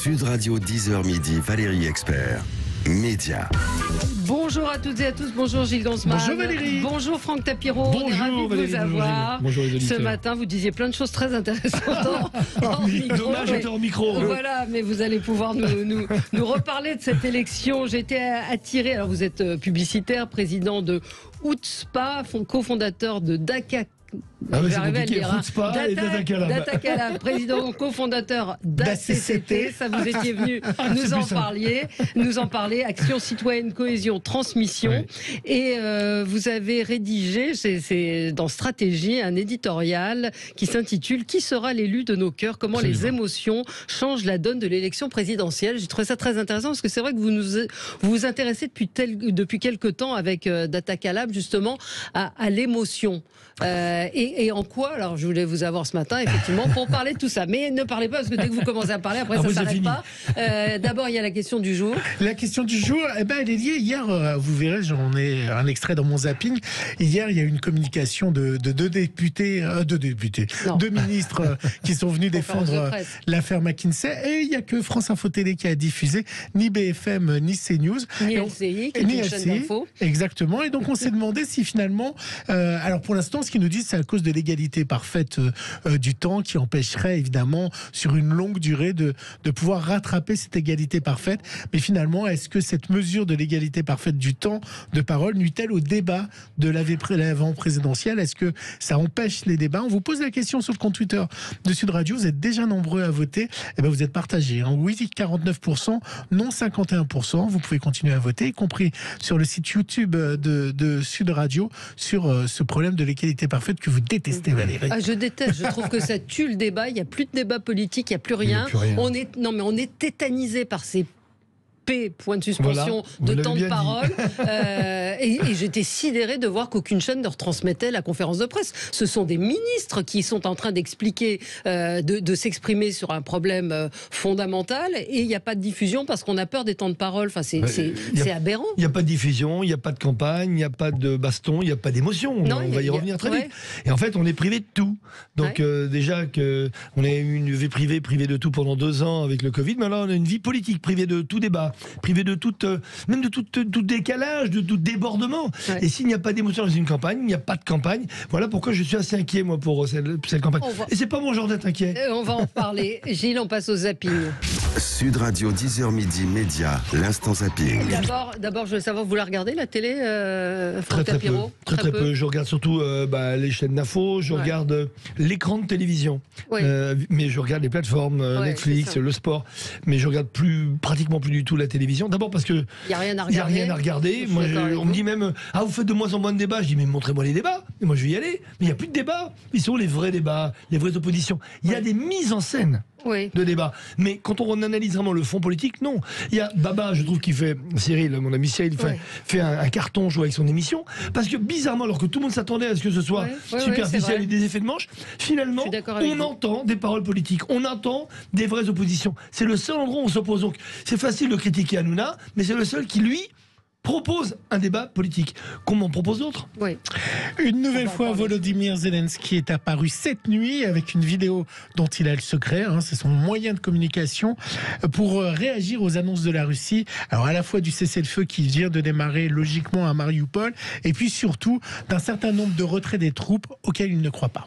Sud Radio 10h midi, Valérie Expert. Média. Bonjour à toutes et à tous, bonjour Gilles Gansman. Bonjour Valérie. Bonjour Franck Tapiro. Bonjour on est ravis de Valérie, vous avoir. bonjour les auditeurs. Ce matin, vous disiez plein de choses très intéressantes en micro. Dommage, j'étais en micro. Voilà, mais vous allez pouvoir nous reparler de cette élection. J'ai été attiré, alors vous êtes publicitaire, président de Outspa, cofondateur de Daka. Ah oui, c'est compliqué, Outspa et Datakala. Datakala, président cofondateur d'ACCT, ça vous étiez venu nous en parler, Action Citoyenne, Cohésion, Transmission. Ouais. Et vous avez rédigé, c'est dans Stratégie, un éditorial qui s'intitule « Qui sera l'élu de nos cœurs ? Comment les émotions changent la donne de l'élection présidentielle ?» J'ai trouvé ça très intéressant parce que c'est vrai que vous vous intéressez depuis quelque temps avec Datakala justement à l'émotion. Et en quoi, alors je voulais vous avoir ce matin effectivement pour parler de tout ça, mais ne parlez pas parce que dès que vous commencez à parler après ça ne s'arrête pas. D'abord il y a la question du jour. La question du jour, elle est liée hier, vous verrez, j'en ai un extrait dans mon zapping. Hier il y a eu une communication de deux ministres qui sont venus défendre l'affaire McKinsey, et il n'y a que France Info Télé qui a diffusé, ni BFM ni CNews, ni LCI qui est une chaîne d'info. Exactement, et donc on s'est demandé si finalement, alors pour l'instant ce qu'ils nous disent c'est à cause de l'égalité parfaite du temps qui empêcherait évidemment sur une longue durée de pouvoir rattraper cette égalité parfaite. Mais finalement, est-ce que cette mesure de l'égalité parfaite du temps de parole nuit-elle au débat de l'avant-présidentielle? Est-ce que ça empêche les débats? On vous pose la question sur le compte Twitter de Sud Radio. Vous êtes déjà nombreux à voter. Eh ben, vous êtes partagés. Oui, 49%, non 51%. Vous pouvez continuer à voter, y compris sur le site YouTube de Sud Radio, sur ce problème de l'égalité parfaite que vous détestez, Valérie. Ah, je déteste, je trouve que ça tue le débat, il n'y a plus de débat politique, il n'y a plus rien. On est tétanisé par ces point de suspension de temps de parole et j'étais sidérée de voir qu'aucune chaîne ne retransmettait la conférence de presse. Ce sont des ministres qui sont en train d'expliquer, de s'exprimer sur un problème fondamental, et il n'y a pas de diffusion parce qu'on a peur des temps de parole. Enfin, c'est aberrant. Il n'y a pas de diffusion, il n'y a pas de campagne, il n'y a pas de baston, il n'y a pas d'émotion. On va y revenir très vite. Et en fait, on est privé de tout. Donc déjà qu'on a eu une vie privée de tout pendant 2 ans avec le Covid, mais là on a une vie politique privée de tout débat, privé de même de tout décalage, de tout débordement. Et s'il n'y a pas d'émotion dans une campagne, il n'y a pas de campagne. Voilà pourquoi je suis assez inquiet, moi, pour cette campagne. Et c'est pas mon genre d'être inquiet. On va en parler. Gilles, on passe au zapping. Sud Radio 10h midi, Média, l'instant zapping. D'abord, je veux savoir, vous la regardez, la télé, Franck Tapiro? Très peu. Je regarde surtout les chaînes d'infos, je regarde l'écran de télévision. Mais je regarde les plateformes, Netflix, le sport. Mais je regarde pratiquement plus du tout la télévision. D'abord parce que il n'y a rien à regarder. Moi, on me dit même vous faites de moins en moins de débats. Je dis mais montrez-moi les débats. Et moi je vais y aller. Mais il n'y a plus de débats. Ils sont les vrais débats, les vraies oppositions. Il y a des mises en scène de débats. Mais quand on analyse vraiment le fond politique, non. Il y a Baba, je trouve qu'il fait, Cyril, mon ami Cyril, fait un carton joué avec son émission. Parce que bizarrement, alors que tout le monde s'attendait à ce que ce soit superficiel et des effets de manche, finalement, on entend des paroles politiques. On entend des vraies oppositions. C'est le seul endroit où on s'oppose. Donc c'est facile de critiquer Hanouna, mais c'est le seul qui, lui, propose un débat politique. Comment on propose d'autres? Une nouvelle fois, Volodymyr Zelensky est apparu cette nuit avec une vidéo dont il a le secret. C'est son moyen de communication pour réagir aux annonces de la Russie. Alors à la fois du cessez-le-feu qui vient de démarrer logiquement à Mariupol, et puis surtout d'un certain nombre de retraits des troupes auxquels il ne croit pas.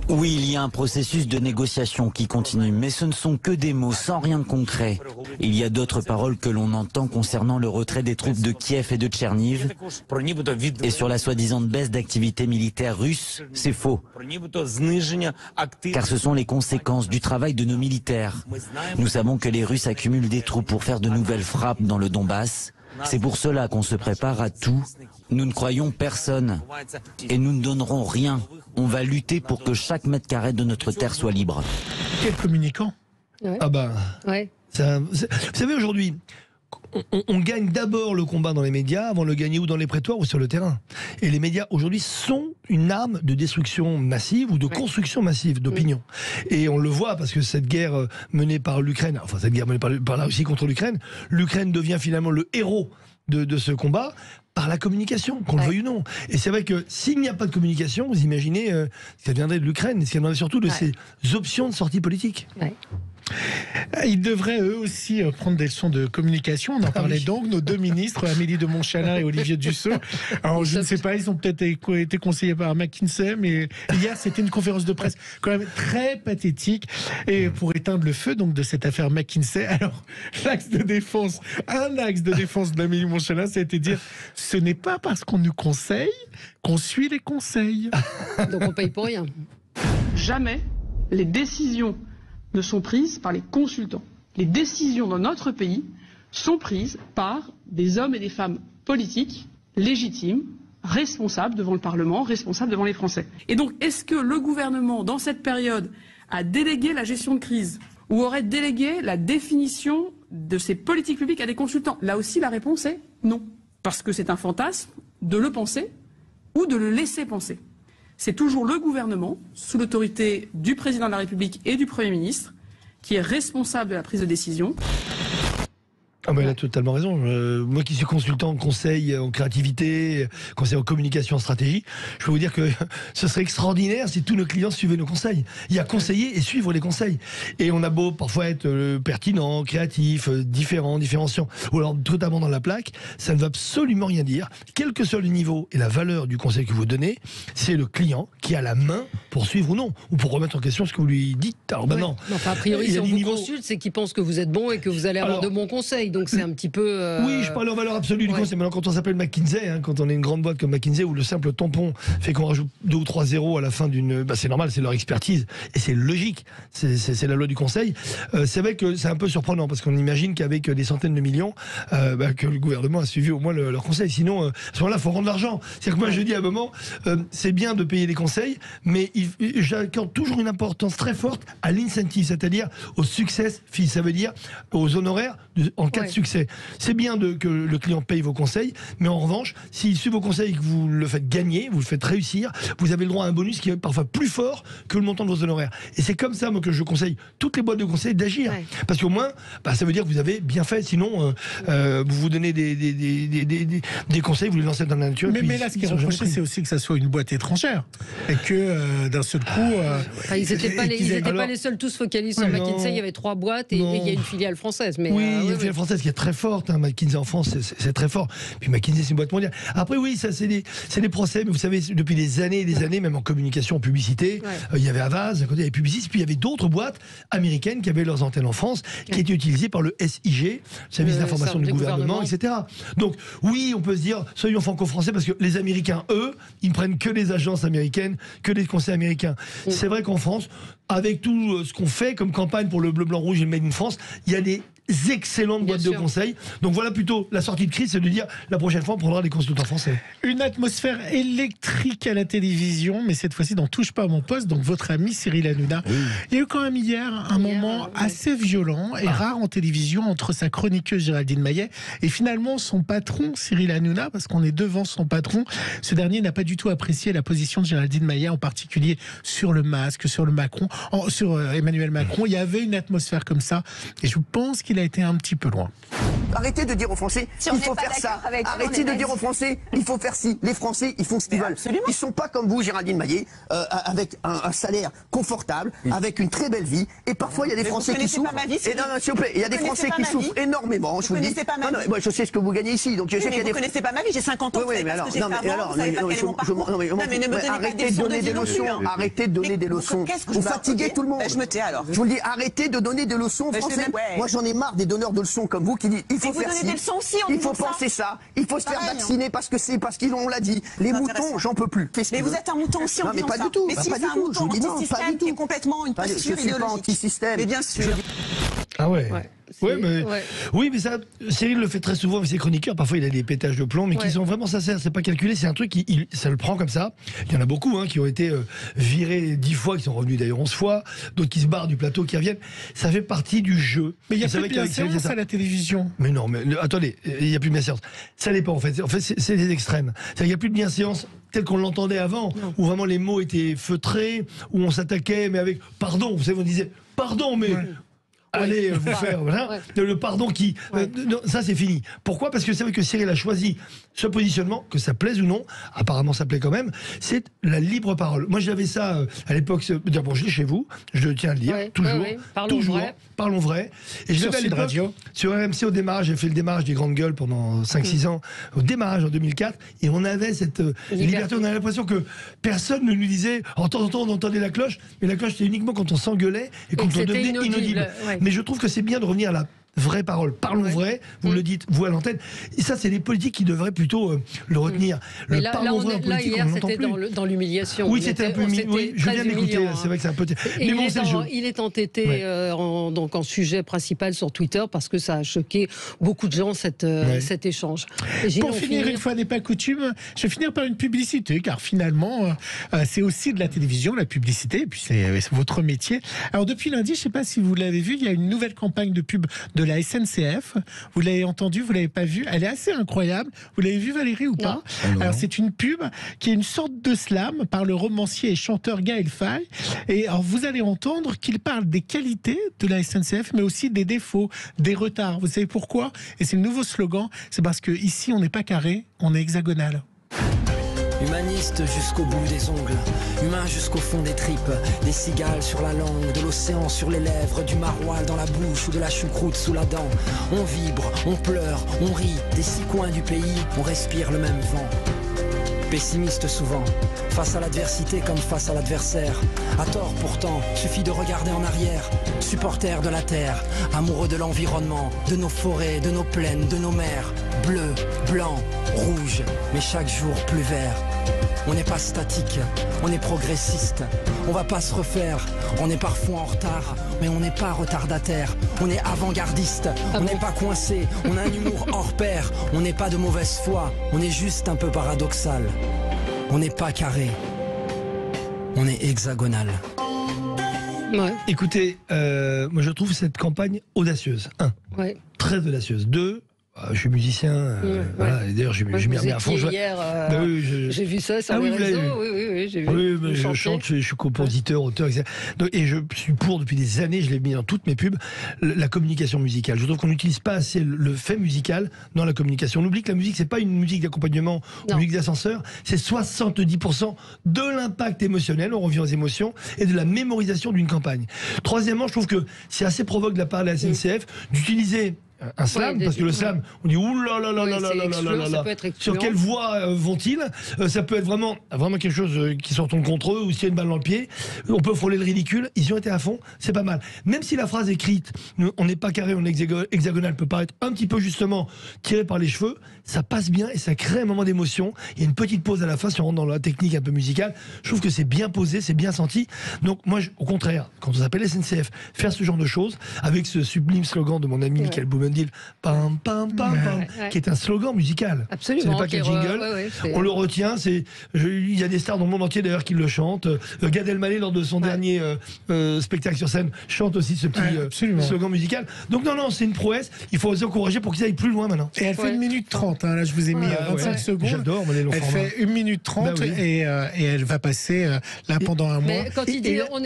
Oui, il y a un processus de négociation qui continue, mais ce ne sont que des mots sans rien de concret. Il y a d'autres paroles que l'on entend concernant le retrait des troupes de Kiev et de Tcherniv, et sur la soi-disant baisse d'activité militaire russe, c'est faux. Car ce sont les conséquences du travail de nos militaires. Nous savons que les Russes accumulent des troupes pour faire de nouvelles frappes dans le Donbass. C'est pour cela qu'on se prépare à tout. Nous ne croyons personne et nous ne donnerons rien. On va lutter pour que chaque mètre carré de notre terre soit libre. Quel communicant? Vous savez, aujourd'hui, on gagne d'abord le combat dans les médias avant de le gagner ou dans les prétoires ou sur le terrain. Et les médias aujourd'hui sont une arme de destruction massive ou de construction massive d'opinion. Et on le voit parce que cette guerre menée par l'Ukraine, enfin cette guerre menée par la Russie contre l'Ukraine devient finalement le héros de ce combat par la communication, qu'on le veuille ou non. Et c'est vrai que s'il n'y a pas de communication, vous imaginez ce qui viendrait de l'Ukraine, ce qui viendrait surtout de ces options de sortie politique. Ils devraient eux aussi prendre des leçons de communication. On en parlait donc, nos deux ministres, Amélie de Montchalin et Olivier Dussopt. Alors je ne sais pas, ils ont peut-être été conseillés par McKinsey, mais hier c'était une conférence de presse quand même très pathétique. Et pour éteindre le feu donc de cette affaire McKinsey, alors un axe de défense d'Amélie de Montchalin, ça a été de dire ce n'est pas parce qu'on nous conseille qu'on suit les conseils. Donc on paye pour rien. Jamais les décisions ne sont prises par les consultants. Les décisions dans notre pays sont prises par des hommes et des femmes politiques, légitimes, responsables devant le Parlement, responsables devant les Français. Et donc, est-ce que le gouvernement, dans cette période, a délégué la gestion de crise ou aurait délégué la définition de ces politiques publiques à des consultants? Là aussi, la réponse est non. Parce que c'est un fantasme de le penser ou de le laisser penser. C'est toujours le gouvernement, sous l'autorité du président de la République et du Premier ministre, qui est responsable de la prise de décision. Ah ben, il a totalement raison. Moi qui suis consultant en conseil en créativité, conseil en communication, en stratégie, je peux vous dire que ce serait extraordinaire si tous nos clients suivaient nos conseils. Il y a conseiller et suivre les conseils. Et on a beau parfois être pertinent, créatif, différenciant, ou alors totalement dans la plaque, ça ne veut absolument rien dire. Quel que soit le niveau et la valeur du conseil que vous donnez, c'est le client qui a la main pour suivre ou non, ou pour remettre en question ce que vous lui dites. Alors maintenant, enfin, a priori, si on vous consulte, c'est qu'il pense que vous êtes bon et que vous allez avoir de bons conseils. Donc c'est un petit peu... Oui, je parle en valeur absolue du conseil. Maintenant, quand on s'appelle McKinsey, quand on est une grande boîte comme McKinsey, où le simple tampon fait qu'on rajoute 2 ou 3 zéros à la fin d'une... c'est normal, c'est leur expertise. Et c'est logique. C'est la loi du conseil. C'est vrai que c'est un peu surprenant, parce qu'on imagine qu'avec des centaines de millions, que le gouvernement a suivi au moins leur conseil. Sinon, à ce moment-là, il faut rendre l'argent. C'est-à-dire que moi, je dis à un moment, c'est bien de payer des conseils, mais j'accorde toujours une importance très forte à l'incentive, c'est-à-dire au success fee. Ça veut dire aux honoraires en cas de succès. C'est bien que le client paye vos conseils, mais en revanche, s'il suit vos conseils et que vous le faites gagner, vous le faites réussir, vous avez le droit à un bonus qui est parfois plus fort que le montant de vos honoraires. Et c'est comme ça, moi, que je conseille toutes les boîtes de conseil d'agir. Parce qu'au moins, ça veut dire que vous avez bien fait. Sinon, vous vous donnez des conseils, vous les lancez dans la nature. Mais là, ce qui est reproché, c'est aussi que ça soit une boîte étrangère. Et que d'un seul coup... ils n'étaient pas les seuls tous focalisés sur McKinsey. Il y avait 3 boîtes et il y a une filiale française. Mais oui, il y a une filiale française qui est très forte. McKinsey en France, c'est très fort. Puis McKinsey, c'est une boîte mondiale. Après, oui, ça, c'est des procès. Mais vous savez, depuis des années et des années, même en communication, en publicité, il y avait Havas, il y avait Publicis, puis il y avait d'autres boîtes américaines qui avaient leurs antennes en France, qui étaient utilisées par le SIG, Service d'information du gouvernement, etc. Donc, oui, on peut se dire, soyons franco-français, parce que les Américains, eux, ils ne prennent que les agences américaines, que les conseils américains. C'est vrai qu'en France, avec tout ce qu'on fait comme campagne pour le bleu, blanc, rouge et le Made in France, il y a des excellentes boîtes de conseils. Donc voilà plutôt la sortie de crise, c'est de dire la prochaine fois on prendra des consultants français. Une atmosphère électrique à la télévision, mais cette fois-ci dans Touche pas à mon poste, donc votre ami Cyril Hanouna. Oui. Il y a eu quand même hier un moment assez violent et rare en télévision entre sa chroniqueuse Géraldine Maillet et finalement son patron Cyril Hanouna, parce qu'on est devant son patron. Ce dernier n'a pas du tout apprécié la position de Géraldine Maillet, en particulier sur le masque, sur Emmanuel Macron. Il y avait une atmosphère comme ça et je pense qu'il a été un petit peu loin. Arrêtez de dire aux Français, il faut faire ça. Arrêtez de dire aux Français, il faut faire ci. Les Français, ils font ce qu'ils veulent. Absolument. Ils sont pas comme vous, Géraldine Maillet, avec un salaire confortable, avec une très belle vie. Et parfois, il y a des Français qui souffrent. Et non, s'il vous plaît, il y a des Français qui souffrent énormément. Je vous dis. Moi, je sais ce que vous gagnez ici. Donc, je sais qu'il y a des. Vous connaissez pas ma vie. J'ai 50 ans. Oui, mais alors, arrêtez de donner des leçons. Arrêtez de donner des leçons. Vous fatiguez tout le monde. Je me tais alors. Je vous le dis, arrêtez de donner des leçons aux Français. Moi, j'en ai marre des donneurs de leçons comme vous qui disent il faut faire ci, il faut penser ça, il faut se faire vacciner parce qu'ils l'ont dit. Les moutons, j'en peux plus. Mais vous êtes un mouton aussi en disant ça. Mais pas du tout. Mais si c'est un mouton anti-système qui est complètement une posture idéologique. Je suis pas anti-système. Mais bien sûr. Ah ouais. Oui, mais ça, Cyril le fait très souvent avec ses chroniqueurs. Parfois, il a des pétages de plomb, mais qui sont vraiment sincères. C'est pas calculé, c'est un truc ça le prend comme ça. Il y en a beaucoup qui ont été virés 10 fois, qui sont revenus d'ailleurs 11 fois, d'autres qui se barrent du plateau, qui reviennent. Ça fait partie du jeu. Mais il y a plus de bienséance à la télévision. Mais non, mais attendez, il y a plus de bienséance. Ça dépend en fait. En fait, c'est des extrêmes. Il y a plus de bienséance tel qu'on l'entendait avant, où vraiment les mots étaient feutrés, où on s'attaquait, mais avec pardon. Vous savez, on disait pardon, mais allez vous faire le pardon qui... non, ça c'est fini. Pourquoi? Parce que c'est vrai que Cyril a choisi ce positionnement, que ça plaise ou non, apparemment ça plaît quand même, c'est la libre parole. Moi j'avais ça à l'époque, bon je l'ai chez vous, je tiens à le dire, toujours, parlons vrai. Et je l'avais à l'époque sur RMC au démarrage, j'ai fait le démarrage des grandes gueules pendant 5-6 ans, au démarrage en 2004, et on avait cette liberté, on avait l'impression que personne ne nous disait, en temps en temps on entendait la cloche, mais la cloche c'était uniquement quand on s'engueulait et quand on devenait inaudible. Mais je trouve que c'est bien de revenir à la vraie parole. Parlons vrai, vous le dites, vous à l'antenne. Et ça, c'est les politiques qui devraient plutôt le retenir. Mais là, hier, c'était dans l'humiliation. Oui, c'était un peu oui, je viens d'écouter, c'est vrai que c'est un peu... Mais bon, c'est le jeu. Il est entêté en sujet principal sur Twitter parce que ça a choqué beaucoup de gens, cet échange. Pour finir, une fois n'est pas coutume, je vais finir par une publicité, car finalement, c'est aussi de la télévision, la publicité, et puis c'est votre métier. Alors, depuis lundi, je ne sais pas si vous l'avez vu, il y a une nouvelle campagne de pub de la SNCF. Vous l'avez entendu, vous l'avez pas vu. Elle est assez incroyable. Vous l'avez vu, Valérie, ou pas? Alors c'est une pub qui est une sorte de slam par le romancier et chanteur Gaël Faye. Et alors vous allez entendre qu'il parle des qualités de la SNCF, mais aussi des défauts, des retards. Vous savez pourquoi? Et c'est le nouveau slogan. C'est parce que ici on n'est pas carré, on est hexagonal. Humaniste jusqu'au bout des ongles, humain jusqu'au fond des tripes, des cigales sur la langue, de l'océan sur les lèvres, du maroilles dans la bouche ou de la choucroute sous la dent. On vibre, on pleure, on rit, des 6 coins du pays, on respire le même vent. Pessimiste souvent, face à l'adversité comme face à l'adversaire. À tort pourtant, suffit de regarder en arrière. Supporter de la terre, amoureux de l'environnement, de nos forêts, de nos plaines, de nos mers. Bleu, blanc, rouge, mais chaque jour plus vert. On n'est pas statique, on est progressiste. On va pas se refaire, on est parfois en retard, mais on n'est pas retardataire. On est avant-gardiste, on n'est pas coincé, on a un humour hors pair. On n'est pas de mauvaise foi, on est juste un peu paradoxal. On n'est pas carré, on est hexagonal. Écoutez, moi je trouve cette campagne audacieuse. 1. Très audacieuse. 2. Je suis musicien, voilà, et d'ailleurs je m'y remets à fond. Hier, j'ai vu ça sur les réseaux. Oui, j'ai vu. Oui, mais je chante, je suis compositeur, auteur, etc. Donc, et je suis pour depuis des années, je l'ai mis dans toutes mes pubs, la communication musicale. Je trouve qu'on n'utilise pas assez le fait musical dans la communication. On oublie que la musique, c'est pas une musique d'accompagnement, une musique d'ascenseur, c'est 70% de l'impact émotionnel, on revient aux émotions, et de la mémorisation d'une campagne. Troisièmement, je trouve que c'est assez provoque de la part de la SNCF d'utiliser un slam, parce que le slam, on dit oulala, sur quelle voie vont-ils? Ça peut être vraiment quelque chose qui se retourne contre eux, ou s'il y a une balle dans le pied, on peut frôler le ridicule. Ils y ont été à fond, c'est pas mal. Même si la phrase écrite, on n'est pas carré, on est hexagonal, peut paraître un petit peu justement tiré par les cheveux, ça passe bien et ça crée un moment d'émotion. Il y a une petite pause à la fin, si on rentre dans la technique un peu musicale. Je trouve que c'est bien posé, c'est bien senti. Donc moi, au contraire, quand on s'appelle SNCF, faire ce genre de choses, avec ce sublime slogan de mon ami Michael Blumendiel, pam pam pam pam, qui est un slogan musical. Absolument. Ce n'est pas qu'un jingle. On le retient. Il y a des stars dans le monde entier d'ailleurs qui le chantent. Gad Elmaleh, lors de son dernier spectacle sur scène, chante aussi ce petit slogan musical. Donc non, c'est une prouesse. Il faut les encourager pour qu'ils aillent plus loin maintenant. Et elle fait 1 minute 30. Là, je vous ai mis 25 secondes. J'adore les longs formats. Elle fait 1 minute 30 et elle va passer là pendant un mois. Mais quand il dit on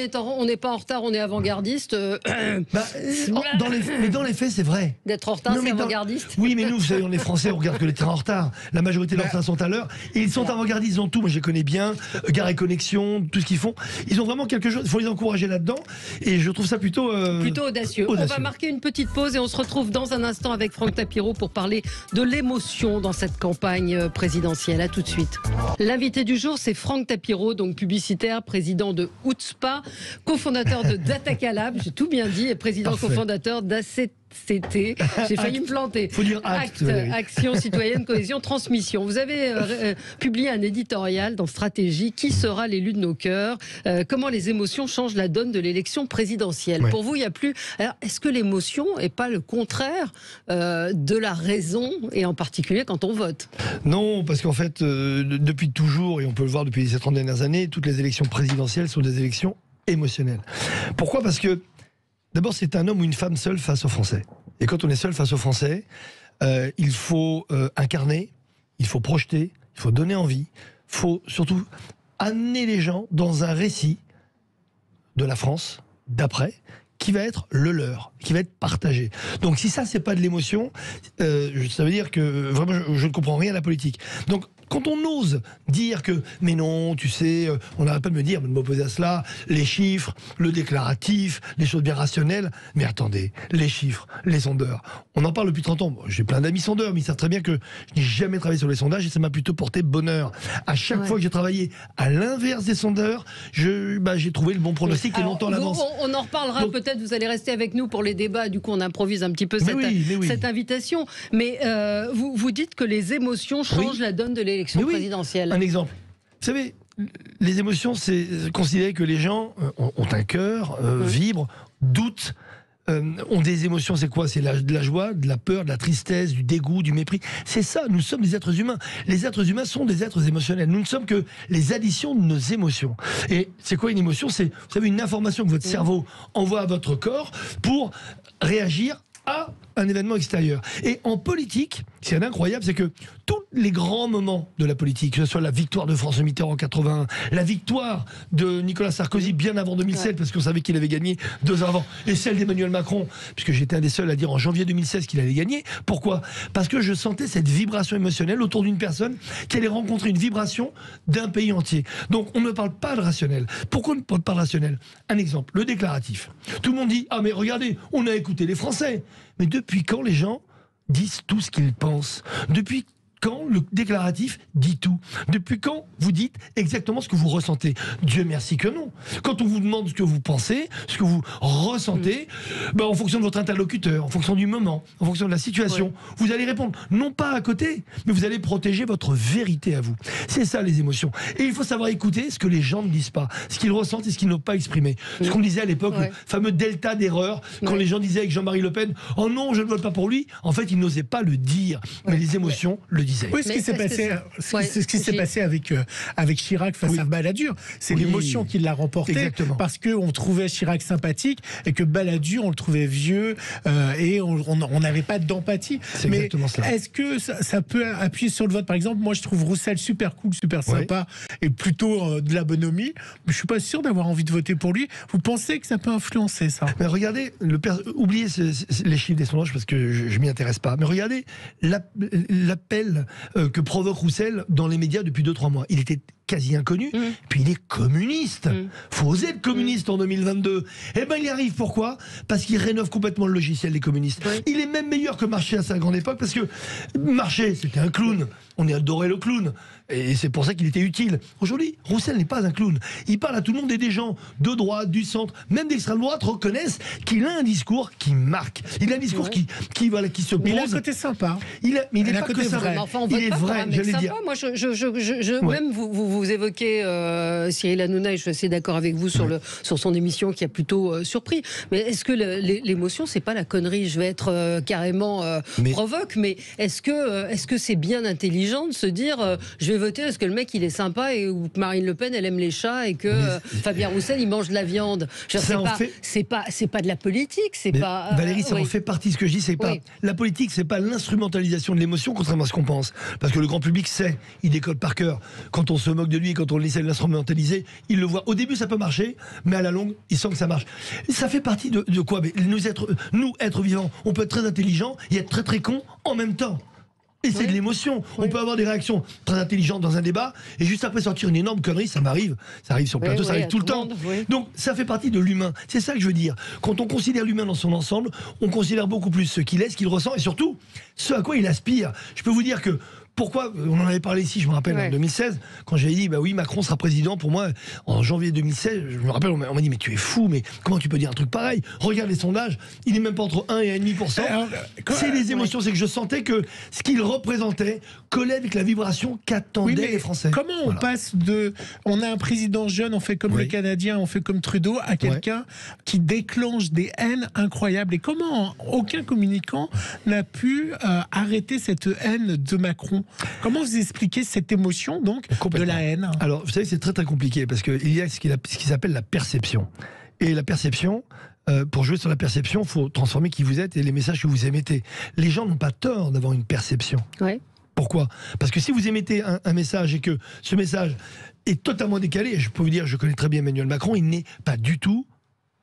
n'est pas en retard, on est avant-gardiste. Mais dans les faits, c'est vrai. D'être en retard, c'est avant-gardiste. Oui, mais nous, vous savez, on est Français, on regarde que les trains en retard. La majorité de leurs trains sont à l'heure. Et ils sont avant-gardistes, ils ont tout. Moi, je les connais bien. Gare et Connexion, tout ce qu'ils font. Ils ont vraiment quelque chose. Il faut les encourager là-dedans. Et je trouve ça plutôt audacieux. On va marquer une petite pause et on se retrouve dans un instant avec Franck Tapiro pour parler de l'émotion dans cette campagne présidentielle. À tout de suite. L'invité du jour, c'est Franck Tapiro, donc publicitaire, président de Outspa, cofondateur de Datacalab, j'ai tout bien dit, et président cofondateur d'ACT. J'ai failli me planter. Faut dire ACT, Action citoyenne, cohésion, transmission. Vous avez publié un éditorial dans Stratégie. Qui sera l'élu de nos cœurs? Comment les émotions changent la donne de l'élection présidentielle? Pour vous, il n'y a plus. Alors, est-ce que l'émotion n'est pas le contraire de la raison, et en particulier quand on vote? Non, parce qu'en fait, depuis toujours, et on peut le voir depuis ces 30 dernières années, toutes les élections présidentielles sont des élections émotionnelles. Pourquoi? Parce que d'abord, c'est un homme ou une femme seul face aux Français. Et quand on est seul face aux Français, il faut incarner, il faut projeter, il faut donner envie, il faut surtout amener les gens dans un récit de la France d'après, qui va être le leur, qui va être partagé. Donc si ça, c'est pas de l'émotion, ça veut dire que vraiment, je ne comprends rien à la politique. Donc, quand on ose dire que, mais non, tu sais, on n'arrête pas de me dire, de m'opposer à cela, les chiffres, le déclaratif, les choses bien rationnelles. Mais attendez, les chiffres, les sondeurs, on en parle depuis 30 ans. Bon, j'ai plein d'amis sondeurs, mais ils savent très bien que je n'ai jamais travaillé sur les sondages et ça m'a plutôt porté bonheur. À chaque fois que j'ai travaillé à l'inverse des sondeurs, j'ai trouvé le bon pronostic et longtemps à l'avance. On en reparlera peut-être, vous allez rester avec nous pour les débats, du coup on improvise un petit peu cette invitation. Mais vous dites que les émotions changent la donne de l'élection présidentielle. Un exemple. Vous savez, les émotions, c'est considérer que les gens ont un cœur, vibrent, doutent, ont des émotions. C'est quoi? C'est de la joie, de la peur, de la tristesse, du dégoût, du mépris. C'est ça, nous sommes des êtres humains. Les êtres humains sont des êtres émotionnels. Nous ne sommes que les additions de nos émotions. Et c'est quoi une émotion? C'est, vous savez, une information que votre cerveau envoie à votre corps pour réagir à un événement extérieur. Et en politique, c'est incroyable, c'est que tous les grands moments de la politique, que ce soit la victoire de François Mitterrand en 81, la victoire de Nicolas Sarkozy bien avant 2007, parce qu'on savait qu'il avait gagné 2 ans avant, et celle d'Emmanuel Macron, puisque j'étais un des seuls à dire en janvier 2016 qu'il allait gagner. Pourquoi? Parce que je sentais cette vibration émotionnelle autour d'une personne qui allait rencontrer une vibration d'un pays entier. Donc on ne parle pas de rationnel. Pourquoi on ne parle pas de rationnel? Un exemple, le déclaratif. Tout le monde dit, ah mais regardez, on a écouté les Français. Mais depuis quand les gens disent tout ce qu'ils pensent? Depuis quand le déclaratif dit tout? Depuis quand vous dites exactement ce que vous ressentez? Dieu merci que non. Quand on vous demande ce que vous pensez, ce que vous ressentez, en fonction de votre interlocuteur, en fonction du moment, en fonction de la situation, vous allez répondre non pas à côté, mais vous allez protéger votre vérité à vous. C'est ça les émotions. Et il faut savoir écouter ce que les gens ne disent pas, ce qu'ils ressentent et ce qu'ils n'ont pas exprimé. Ce qu'on disait à l'époque, le fameux delta d'erreur, quand les gens disaient avec Jean-Marie Le Pen, oh non, je ne vote pas pour lui, en fait ils n'osaient pas le dire, mais les émotions le disaient. Oui, ce qui s'est passé avec Chirac face à Balladur, c'est l'émotion qui l'a remporté, parce qu'on trouvait Chirac sympathique et que Balladur, on le trouvait vieux et on n'avait pas d'empathie. Mais est-ce que ça peut appuyer sur le vote? Par exemple, moi je trouve Roussel super cool, super sympa et plutôt de la bonhomie, mais je suis pas sûr d'avoir envie de voter pour lui. Vous pensez que ça peut influencer ça? Mais regardez, oubliez les chiffres des sondages parce que je m'y intéresse pas, mais regardez l'appel que provoque Roussel dans les médias depuis 2-3 mois. Il était quasi inconnu, puis il est communiste. Faut oser être communiste en 2022. Eh ben il y arrive, pourquoi? Parce qu'il rénove complètement le logiciel des communistes. Il est même meilleur que Marché à sa grande époque, parce que Marché, c'était un clown. On a adoré le clown. Et c'est pour ça qu'il était utile. Aujourd'hui, Roussel n'est pas un clown. Il parle à tout le monde et des gens de droite, du centre, même d'extrême droite reconnaissent qu'il a un discours qui marque. Il a un discours qui se pose. Il a un côté sympa. Mais il n'est pas que sympa. Il est vrai, j'allais dire. Moi, même vous évoquez Cyril Hanouna, et je suis assez d'accord avec vous sur son émission qui a plutôt surpris. Mais est-ce que l'émotion, c'est pas la connerie? Je vais être carrément provoque, mais est-ce que c'est bien intelligent de se dire je vais voter parce que le mec il est sympa et ou Marine Le Pen elle aime les chats et que Fabien Roussel il mange de la viande? C'est pas de la politique, c'est pas. Valérie, ça en fait partie. Ce que je dis, c'est pas la politique, c'est pas l'instrumentalisation de l'émotion, contrairement à ce qu'on pense. Parce que le grand public sait, il décode par cœur. Quand on se moque de lui, quand on essaie de l'instrumentaliser, il le voit. Au début, ça peut marcher, mais à la longue, il sent que ça marche. Ça fait partie de quoi? Mais nous, êtres vivants, on peut être très intelligent et être très très con en même temps. Et c'est de l'émotion. On peut avoir des réactions très intelligentes dans un débat et juste après sortir une énorme connerie, ça m'arrive. Ça arrive sur le plateau, ça arrive tout le temps. Donc ça fait partie de l'humain. C'est ça que je veux dire. Quand on considère l'humain dans son ensemble, on considère beaucoup plus ce qu'il est, ce qu'il ressent et surtout ce à quoi il aspire. Je peux vous dire que pourquoi, on en avait parlé ici, je me rappelle, en 2016, quand j'avais dit, bah oui, Macron sera président, pour moi, en janvier 2016, je me rappelle, on m'a dit, mais tu es fou, mais comment tu peux dire un truc pareil? Regarde les sondages, il est même pas entre 1 et 1,5%. C'est les émotions, c'est que je sentais que ce qu'il représentait collait avec la vibration qu'attendaient les Français. Comment on passe on a un président jeune, on fait comme les Canadiens, on fait comme Trudeau, à quelqu'un qui déclenche des haines incroyables? Et comment aucun communicant n'a pu arrêter cette haine de Macron? Comment vous expliquez cette émotion donc de la haine? Alors, vous savez, c'est très très compliqué parce qu'il y a ce qui s'appelle la perception. Et la perception, pour jouer sur la perception, il faut transformer qui vous êtes et les messages que vous émettez. Les gens n'ont pas tort d'avoir une perception. Pourquoi? Parce que si vous émettez un message et que ce message est totalement décalé, je peux vous dire, je connais très bien Emmanuel Macron, il n'est pas du tout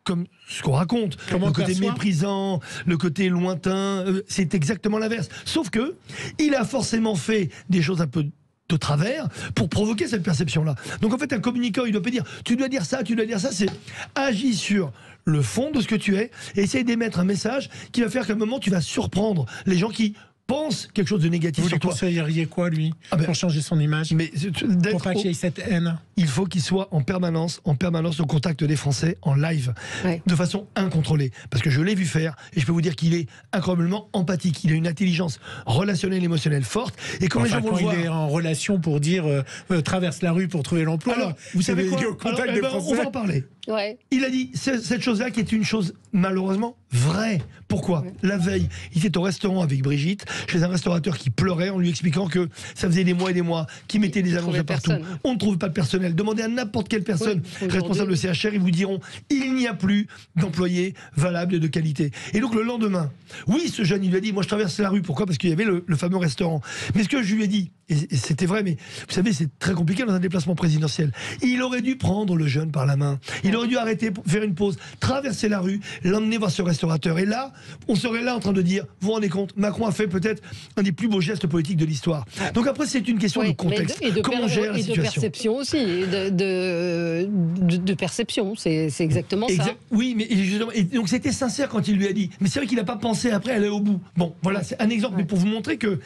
comme ce qu'on raconte, le côté méprisant, le côté lointain, c'est exactement l'inverse. Sauf que il a forcément fait des choses un peu de travers pour provoquer cette perception-là. Donc en fait, un communicant, il doit pas dire tu dois dire ça, c'est agis sur le fond de ce que tu es et essaye d'émettre un message qui va faire qu'à un moment tu vas surprendre les gens qui pense quelque chose de négatif sur toi. Vous lui conseilleriez quoi, lui, pour changer son image, pour pas qu'il y ait cette haine? Il faut qu'il soit en permanence au contact des Français, en live, de façon incontrôlée. Parce que je l'ai vu faire, et je peux vous dire qu'il est incroyablement empathique. Il a une intelligence relationnelle, émotionnelle forte. Et quand les gens vont le voir, il est en relation pour dire traverse la rue pour trouver l'emploi. Alors, vous savez quoi? On va en parler. Ouais. Il a dit cette chose-là qui est une chose malheureusement vraie. Pourquoi? La veille, il était au restaurant avec Brigitte, chez un restaurateur qui pleurait en lui expliquant que ça faisait des mois et des mois qu'il mettait des annonces partout. On ne trouve pas de personnel. Demandez à n'importe quelle personne responsable de CHR, ils vous diront il n'y a plus d'employés valables et de qualité. Et donc le lendemain, oui, ce jeune, il lui a dit moi je traverse la rue. Pourquoi? Parce qu'il y avait le fameux restaurant. Mais ce que je lui ai dit, et c'était vrai, mais vous savez, c'est très compliqué dans un déplacement présidentiel. Il aurait dû prendre le jeune par la main. Il aurait dû arrêter, faire une pause, traverser la rue, l'emmener voir ce restaurateur. Et là, on serait là en train de dire, vous vous rendez compte, Macron a fait peut-être un des plus beaux gestes politiques de l'histoire. Donc après, c'est une question de contexte. Comment on gère la situation. Et de perception aussi. De perception, c'est exactement ça. Oui, mais justement, et donc c'était sincère quand il lui a dit. Mais c'est vrai qu'il n'a pas pensé après aller au bout. Bon, voilà, c'est un exemple, mais pour vous montrer que,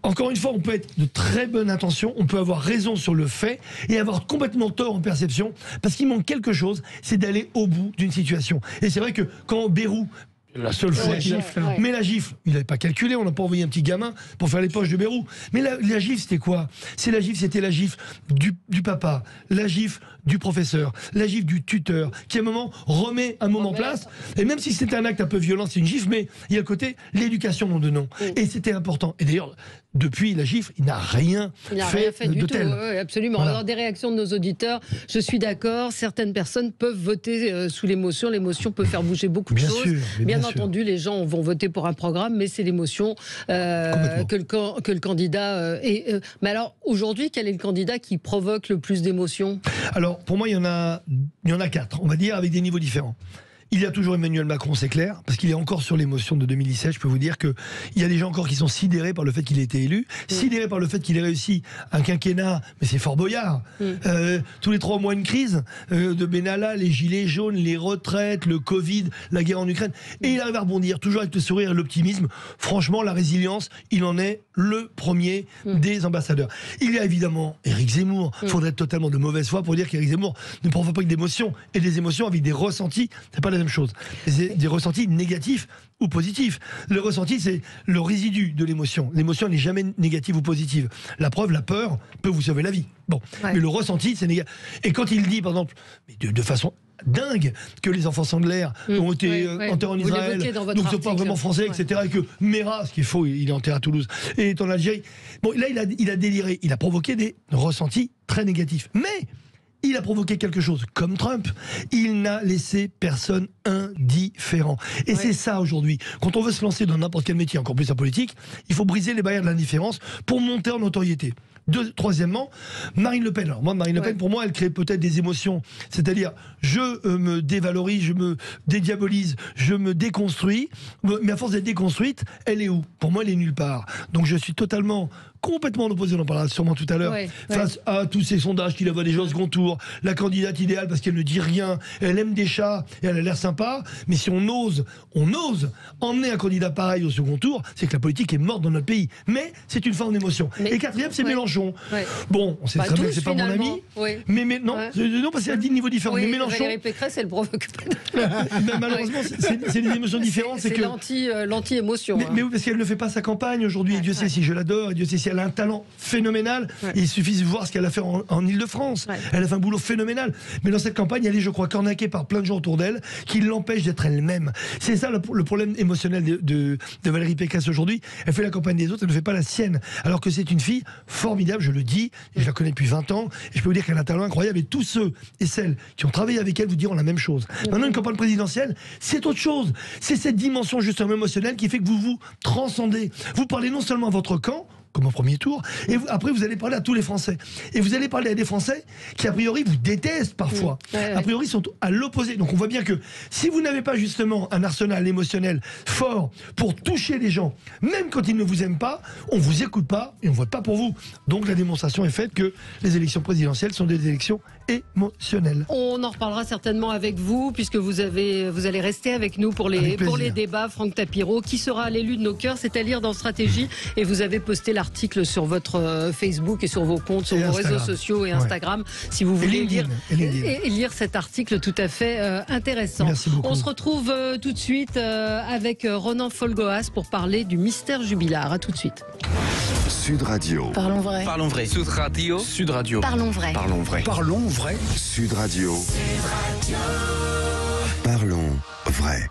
encore une fois, on peut être de très bonne intention, on peut avoir raison sur le fait et avoir complètement tort en perception, parce qu'il manque quelque chose, c'est d'aller au bout d'une situation. Et c'est vrai que quand Bayrou, la seule fois, mais la gifle, il n'avait pas calculé, on n'a pas envoyé un petit gamin pour faire les poches de Bayrou. Mais la gifle, c'était quoi? C'était la gifle du papa, la gifle du professeur, la gifle du tuteur, qui à un moment remet un moment en place. Et même si c'était un acte un peu violent, c'est une gifle, mais il y a le côté l'éducation nom de nom. Et c'était important. Et d'ailleurs, depuis la gifle, il n'a rien fait du de tout. tel. Oui, absolument. Voilà. Alors des réactions de nos auditeurs, je suis d'accord, certaines personnes peuvent voter sous l'émotion. L'émotion peut faire bouger beaucoup de choses. Bien entendu, les gens vont voter pour un programme, mais c'est l'émotion que le candidat est. Mais alors, aujourd'hui, quel est le candidat qui provoque le plus d'émotions? Alors, pour moi, il y en a 4, on va dire, avec des niveaux différents. Il y a toujours Emmanuel Macron, c'est clair, parce qu'il est encore sur l'émotion de 2017. Je peux vous dire qu'il y a des gens encore qui sont sidérés par le fait qu'il ait été élu, sidérés par le fait qu'il ait réussi un quinquennat, mais c'est Fort Boyard. Tous les 3 mois, une crise de Benalla, les gilets jaunes, les retraites, le Covid, la guerre en Ukraine. Et il arrive à rebondir, toujours avec le sourire et l'optimisme. Franchement, la résilience, il en est le premier des ambassadeurs. Il y a évidemment Éric Zemmour. Il faudrait être totalement de mauvaise foi pour dire qu'Éric Zemmour ne provoque pas que d'émotions, et des émotions avec des ressentis. C'est pas la même chose. Des ressentis négatifs ou positifs. Le ressenti, c'est le résidu de l'émotion. L'émotion n'est jamais négative ou positive. La preuve, la peur peut vous sauver la vie. Bon, mais le ressenti, c'est négatif. Et quand il dit, par exemple, de façon dingue, que les enfants sans de l'air ont été enterrés en Israël, donc c'est pas vraiment français, etc. Et que Mera, ce qui est faux, il est enterré à Toulouse, et est en Algérie. Bon, là, il a déliré. Il a provoqué des ressentis très négatifs. Mais il a provoqué quelque chose, comme Trump. Il n'a laissé personne indifférent. Et c'est ça aujourd'hui. Quand on veut se lancer dans n'importe quel métier, encore plus la politique, il faut briser les barrières de l'indifférence pour monter en notoriété. Troisièmement, Marine Le Pen. Alors moi, Marine Le Pen, pour moi, elle crée peut-être des émotions. C'est-à-dire, je me dévalorise, je me dédiabolise, je me déconstruis. Mais à force d'être déconstruite, elle est où? Pour moi, elle est nulle part. Donc je suis complètement en opposé, on en parlera sûrement tout à l'heure, face à tous ces sondages qu'il envoie déjà au second tour, la candidate idéale parce qu'elle ne dit rien, elle aime des chats et elle a l'air sympa, mais si on ose emmener un candidat pareil au second tour, c'est que la politique est morte dans notre pays. Mais c'est une forme d'émotion. Et quatrième, c'est Mélenchon. Bon, on sait très bien que c'est pas mon ami, mais non, parce qu'il y a 10 niveaux différents. Mais Mélenchon, Valérie Pécresse, elle provoque. Malheureusement, c'est des émotions différentes. C'est l'anti-émotion. Mais oui, parce qu'elle ne fait pas sa campagne aujourd'hui. Et Dieu sait si je l'adore, et Dieu sait si elle a un talent phénoménal. Il suffit de voir ce qu'elle a fait en Ile-de-France. Elle a fait un boulot phénoménal. Mais dans cette campagne, elle est, je crois, cornaquée par plein de gens autour d'elle qui l'empêchent d'être elle-même. C'est ça le problème émotionnel de Valérie Pécresse aujourd'hui. Elle fait la campagne des autres, elle ne fait pas la sienne. Alors que c'est une fille formidable, je le dis, et je la connais depuis 20 ans, et je peux vous dire qu'elle a un talent incroyable. Et tous ceux et celles qui ont travaillé avec elle vous diront la même chose. Maintenant, une campagne présidentielle, c'est autre chose. C'est cette dimension justement émotionnelle qui fait que vous vous transcendez. Vous parlez non seulement à votre camp, comme au premier tour, et après vous allez parler à tous les Français. Et vous allez parler à des Français qui, a priori, vous détestent parfois. A priori, sont à l'opposé. Donc on voit bien que si vous n'avez pas justement un arsenal émotionnel fort pour toucher les gens, même quand ils ne vous aiment pas, on ne vous écoute pas et on ne vote pas pour vous. Donc la démonstration est faite que les élections présidentielles sont des élections émotionnelles. On en reparlera certainement avec vous, puisque vous allez rester avec nous pour les débats. Franck Tapiro, qui sera l'élu de nos cœurs, c'est à lire dans Stratégie. Et vous avez posté l'article sur votre Facebook et sur vos comptes, sur vos réseaux sociaux et Instagram, si vous voulez lire cet article tout à fait intéressant. Merci beaucoup. On se retrouve tout de suite avec Ronan Folgoas pour parler du mystère jubilaire. À tout de suite. Sud Radio. Parlons vrai. Parlons vrai. Sud Radio. Sud Radio. Parlons vrai. Parlons vrai. Parlons vrai. Sud Radio. Parlons vrai.